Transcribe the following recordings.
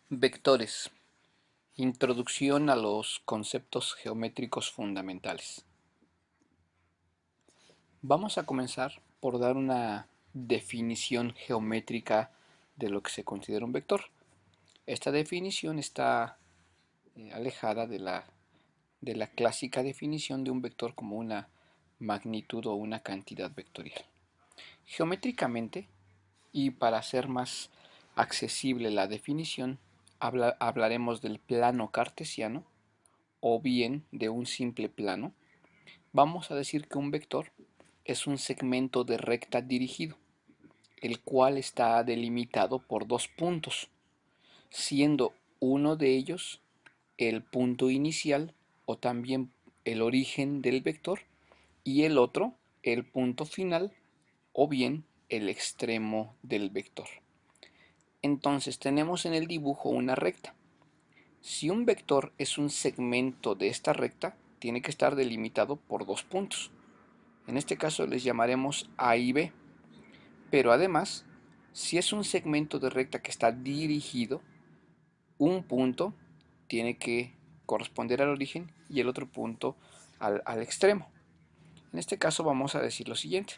Vectores. Introducción a los conceptos geométricos fundamentales. Vamos a comenzar por dar una definición geométrica de lo que se considera un vector. Esta definición está alejada de la clásica definición de un vector como una magnitud o una cantidad vectorial. Geométricamente, y para hacer más accesible la definición, hablaremos del plano cartesiano o bien de un simple plano. Vamos a decir que un vector es un segmento de recta dirigido, el cual está delimitado por dos puntos, siendo uno de ellos el punto inicial o también el origen del vector y el otro el punto final o bien el extremo del vector. Entonces tenemos en el dibujo una recta. Si un vector es un segmento de esta recta, tiene que estar delimitado por dos puntos. En este caso les llamaremos A y B. Pero además, si es un segmento de recta que está dirigido, un punto tiene que corresponder al origen y el otro punto al extremo. En este caso vamos a decir lo siguiente.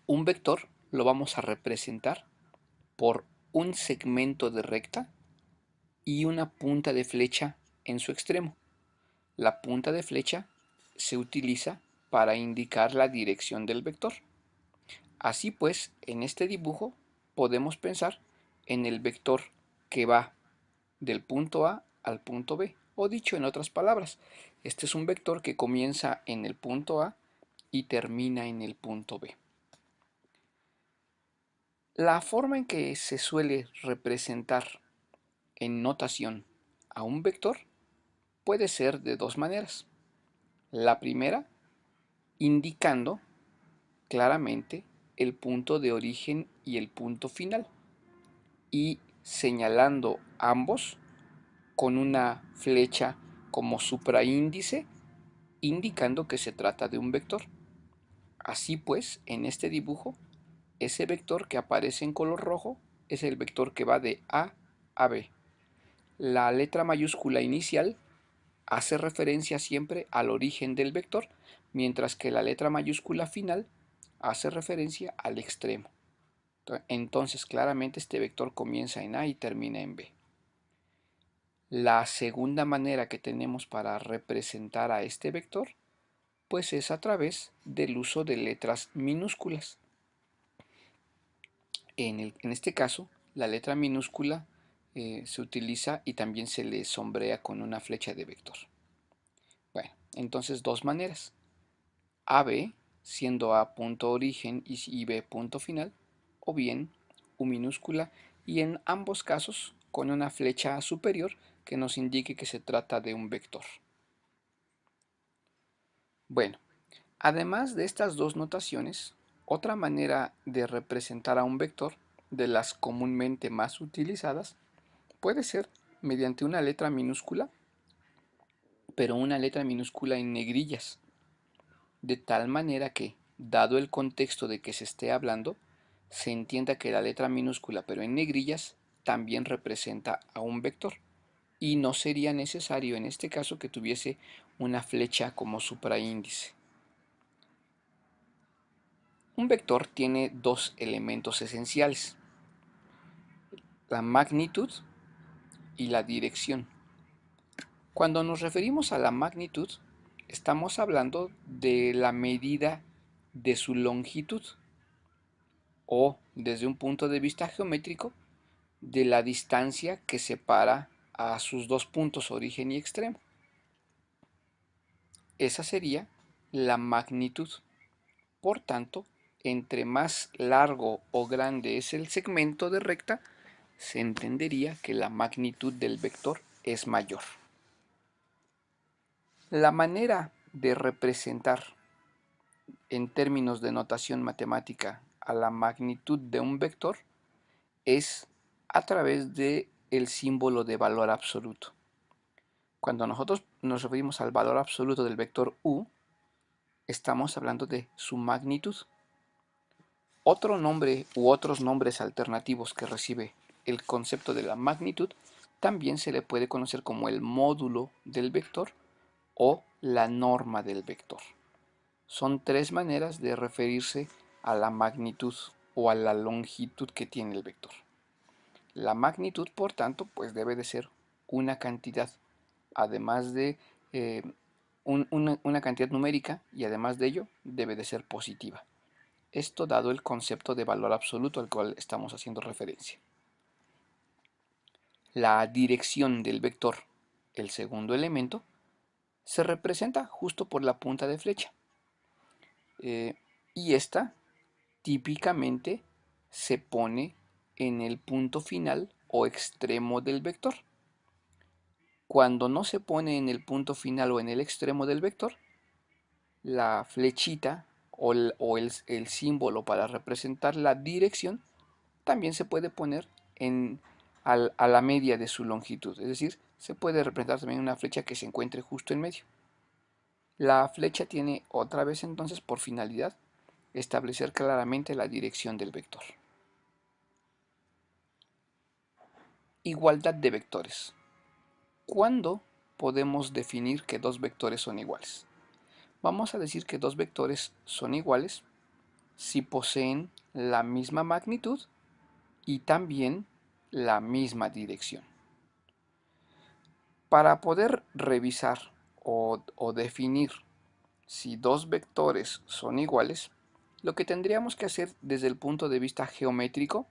Un vector lo vamos a representar por un segmento de recta y una punta de flecha en su extremo. La punta de flecha se utiliza para indicar la dirección del vector. Así pues, en este dibujo podemos pensar en el vector que va del punto A al punto B, o dicho en otras palabras, este es un vector que comienza en el punto A y termina en el punto B. La forma en que se suele representar en notación a un vector puede ser de dos maneras. La primera, indicando claramente el punto de origen y el punto final, y señalando ambos con una flecha como supraíndice, indicando que se trata de un vector. Así pues, en este dibujo, ese vector que aparece en color rojo es el vector que va de A a B. La letra mayúscula inicial hace referencia siempre al origen del vector, mientras que la letra mayúscula final hace referencia al extremo. Entonces, claramente este vector comienza en A y termina en B. La segunda manera que tenemos para representar a este vector, pues es a través del uso de letras minúsculas. En este caso, la letra minúscula se utiliza y también se le sombrea con una flecha de vector. Bueno, entonces dos maneras. AB siendo A punto origen y B punto final, o bien U minúscula y en ambos casos con una flecha superior que nos indique que se trata de un vector. Bueno, además de estas dos notaciones, otra manera de representar a un vector, de las comúnmente más utilizadas, puede ser mediante una letra minúscula, pero una letra minúscula en negrillas, de tal manera que, dado el contexto de que se esté hablando, se entienda que la letra minúscula, pero en negrillas, también representa a un vector, y no sería necesario en este caso que tuviese una flecha como supraíndice. Un vector tiene dos elementos esenciales, la magnitud y la dirección. Cuando nos referimos a la magnitud, estamos hablando de la medida de su longitud o, desde un punto de vista geométrico, de la distancia que separa a sus dos puntos origen y extremo. Esa sería la magnitud. Por tanto, entre más largo o grande es el segmento de recta, se entendería que la magnitud del vector es mayor. La manera de representar en términos de notación matemática a la magnitud de un vector es a través de el símbolo de valor absoluto. Cuando nosotros nos referimos al valor absoluto del vector u, estamos hablando de su magnitud. Otro nombre u otros nombres alternativos que recibe el concepto de la magnitud, también se le puede conocer como el módulo del vector o la norma del vector. Son tres maneras de referirse a la magnitud o a la longitud que tiene el vector. La magnitud, por tanto, pues debe de ser una cantidad, además de una cantidad numérica, y además de ello debe de ser positiva. Esto dado el concepto de valor absoluto al cual estamos haciendo referencia. La dirección del vector, el segundo elemento, se representa justo por la punta de flecha. Y esta típicamente se pone en el punto final o extremo del vector. Cuando no se pone en el punto final o en el extremo del vector, la flechita o el símbolo para representar la dirección también se puede poner a la media de su longitud. Es decir, se puede representar también una flecha que se encuentre justo en medio. La flecha tiene otra vez entonces por finalidad establecer claramente la dirección del vector. Igualdad de vectores. ¿Cuándo podemos definir que dos vectores son iguales? Vamos a decir que dos vectores son iguales si poseen la misma magnitud y también la misma dirección. Para poder revisar o definir si dos vectores son iguales, lo que tendríamos que hacer desde el punto de vista geométrico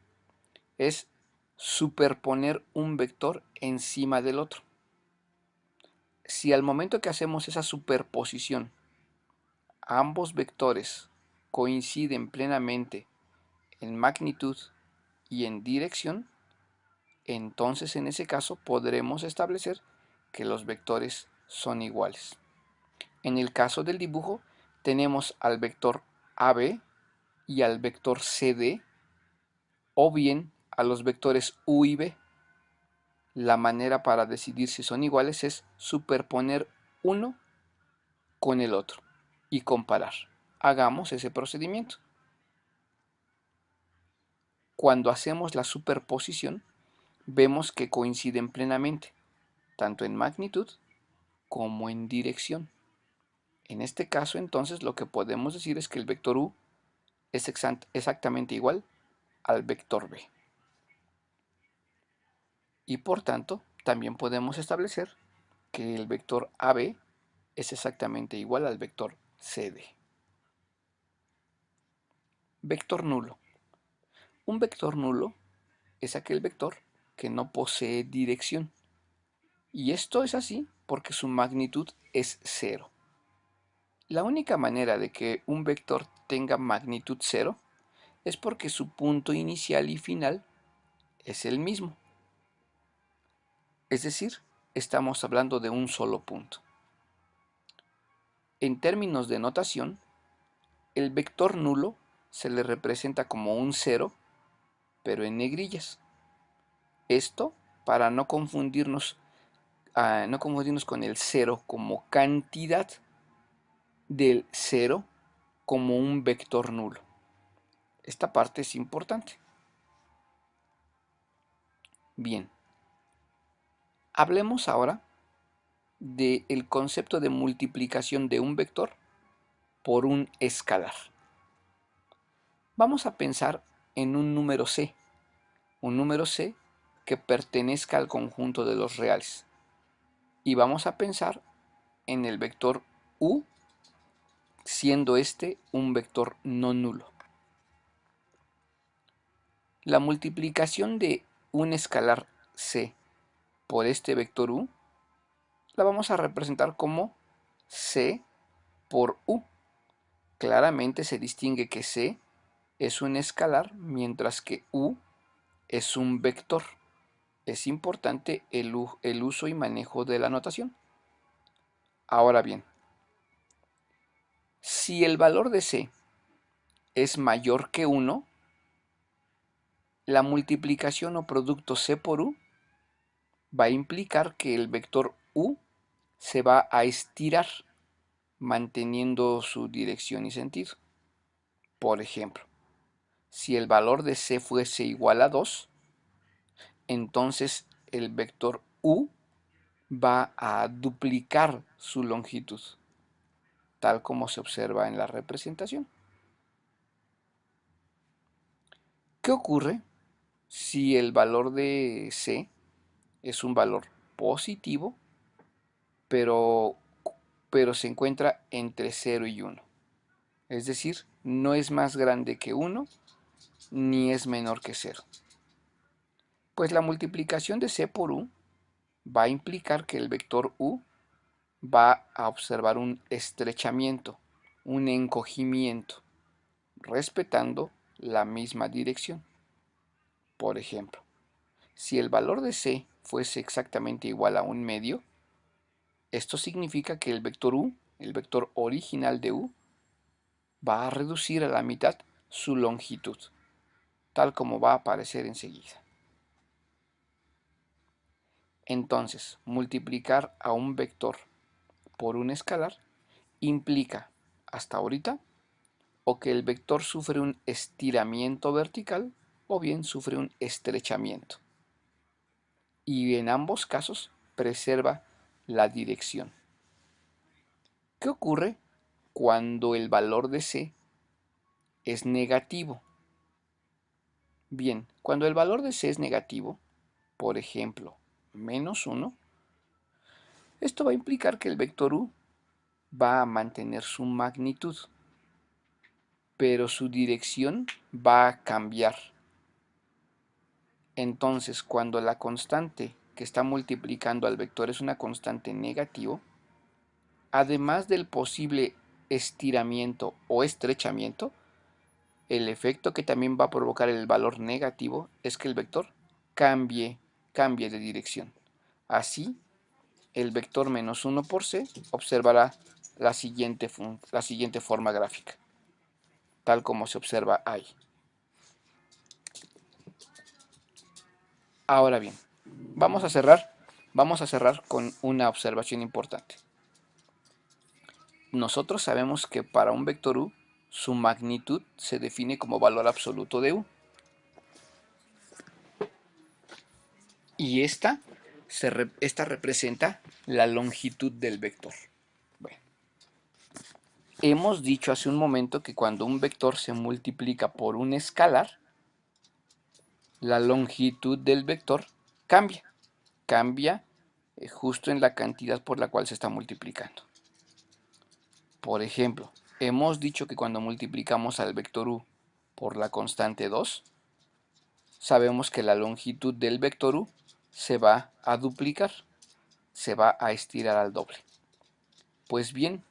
es superponer un vector encima del otro. Si al momento que hacemos esa superposición ambos vectores coinciden plenamente en magnitud y en dirección, entonces en ese caso podremos establecer que los vectores son iguales. En el caso del dibujo tenemos al vector AB y al vector CD, o bien a los vectores U y B. La manera para decidir si son iguales es superponer uno con el otro y comparar. Hagamos ese procedimiento. Cuando hacemos la superposición, vemos que coinciden plenamente, tanto en magnitud como en dirección. En este caso, entonces, lo que podemos decir es que el vector U es exactamente igual al vector B. Y por tanto, también podemos establecer que el vector AB es exactamente igual al vector CD. Vector nulo. Un vector nulo es aquel vector que no posee dirección. Y esto es así porque su magnitud es cero. La única manera de que un vector tenga magnitud cero es porque su punto inicial y final es el mismo. Es decir, estamos hablando de un solo punto. En términos de notación, el vector nulo se le representa como un cero, pero en negrillas. Esto para no confundirnos con el cero como cantidad del cero como un vector nulo. Esta parte es importante. Bien, hablemos ahora del concepto de multiplicación de un vector por un escalar. Vamos a pensar en un número C que pertenezca al conjunto de los reales. Y vamos a pensar en el vector U, siendo este un vector no nulo. La multiplicación de un escalar C por este vector U la vamos a representar como C por U. Claramente se distingue que C es un escalar mientras que U es un vector. Es importante el uso y manejo de la notación. Ahora bien, si el valor de C es mayor que 1, la multiplicación o producto C por U va a implicar que el vector U se va a estirar manteniendo su dirección y sentido. Por ejemplo, si el valor de C fuese igual a 2, entonces el vector u va a duplicar su longitud, tal como se observa en la representación. ¿Qué ocurre si el valor de c es un valor positivo, pero se encuentra entre 0 y 1? Es decir, no es más grande que 1 ni es menor que 0. Pues la multiplicación de c por u va a implicar que el vector u va a observar un estrechamiento, un encogimiento, respetando la misma dirección. Por ejemplo, si el valor de c fuese exactamente igual a 1/2, esto significa que el vector u, el vector original de u, va a reducir a la mitad su longitud, tal como va a aparecer enseguida. Entonces, multiplicar a un vector por un escalar implica, hasta ahorita, o que el vector sufre un estiramiento vertical o bien sufre un estrechamiento. Y en ambos casos preserva la dirección. ¿Qué ocurre cuando el valor de c es negativo? Bien, cuando el valor de c es negativo, por ejemplo, -1, esto va a implicar que el vector u va a mantener su magnitud, pero su dirección va a cambiar. Entonces, cuando la constante que está multiplicando al vector es una constante negativo, además del posible estiramiento o estrechamiento, el efecto que también va a provocar el valor negativo es que el vector cambie de dirección. Así, el vector -1 por c observará la siguiente forma gráfica, tal como se observa ahí. Ahora bien, vamos a cerrar con una observación importante. Nosotros sabemos que para un vector u, su magnitud se define como valor absoluto de u. Y esta representa la longitud del vector. Bueno, hemos dicho hace un momento que cuando un vector se multiplica por un escalar, la longitud del vector cambia. Cambia justo en la cantidad por la cual se está multiplicando. Por ejemplo, hemos dicho que cuando multiplicamos al vector u por la constante 2, sabemos que la longitud del vector u se va a duplicar, se va a estirar al doble. Pues bien,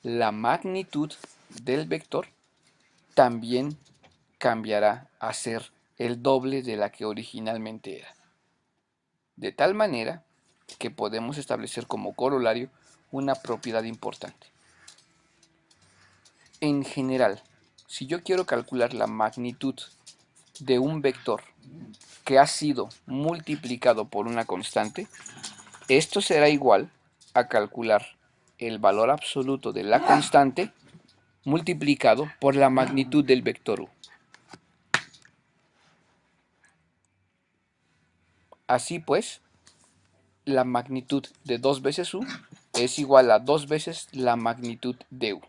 la magnitud del vector también cambiará a ser el doble de la que originalmente era. De tal manera que podemos establecer como corolario una propiedad importante. En general, si yo quiero calcular la magnitud de un vector que ha sido multiplicado por una constante, esto será igual a calcular el valor absoluto de la constante multiplicado por la magnitud del vector u. Así pues, la magnitud de 2 veces u es igual a 2 veces la magnitud de u.